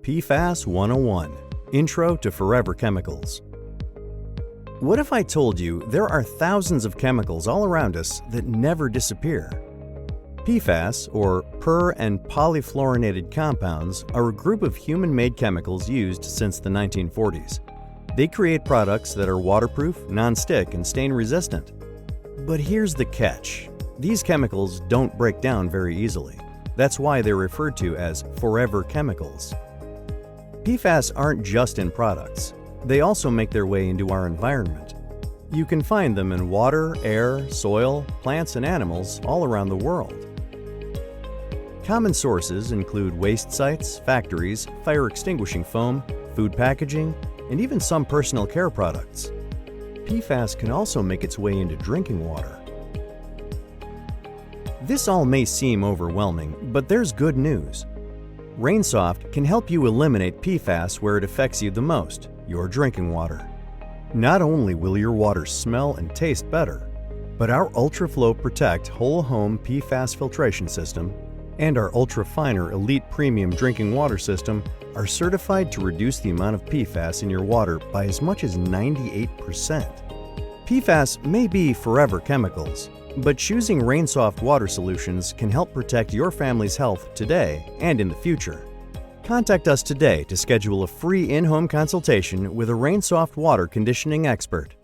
PFAS 101 – Intro to Forever Chemicals. What if I told you there are thousands of chemicals all around us that never disappear? PFAS, or per- and polyfluorinated compounds, are a group of human-made chemicals used since the 1940s. They create products that are waterproof, non-stick, and stain-resistant. But here's the catch. These chemicals don't break down very easily. That's why they're referred to as forever chemicals. PFAS aren't just in products. They also make their way into our environment. You can find them in water, air, soil, plants, and animals all around the world. Common sources include waste sites, factories, fire extinguishing foam, food packaging, and even some personal care products. PFAS can also make its way into drinking water. This all may seem overwhelming, but there's good news. RainSoft can help you eliminate PFAS where it affects you the most, your drinking water. Not only will your water smell and taste better, but our Ultreflo Protect Whole Home PFAS Filtration System and our Ultrefiner Elite Premium Drinking Water System are certified to reduce the amount of PFAS in your water by as much as 98%. PFAS may be forever chemicals, but choosing RainSoft water solutions can help protect your family's health today and in the future. Contact us today to schedule a free in-home consultation with a RainSoft water conditioning expert.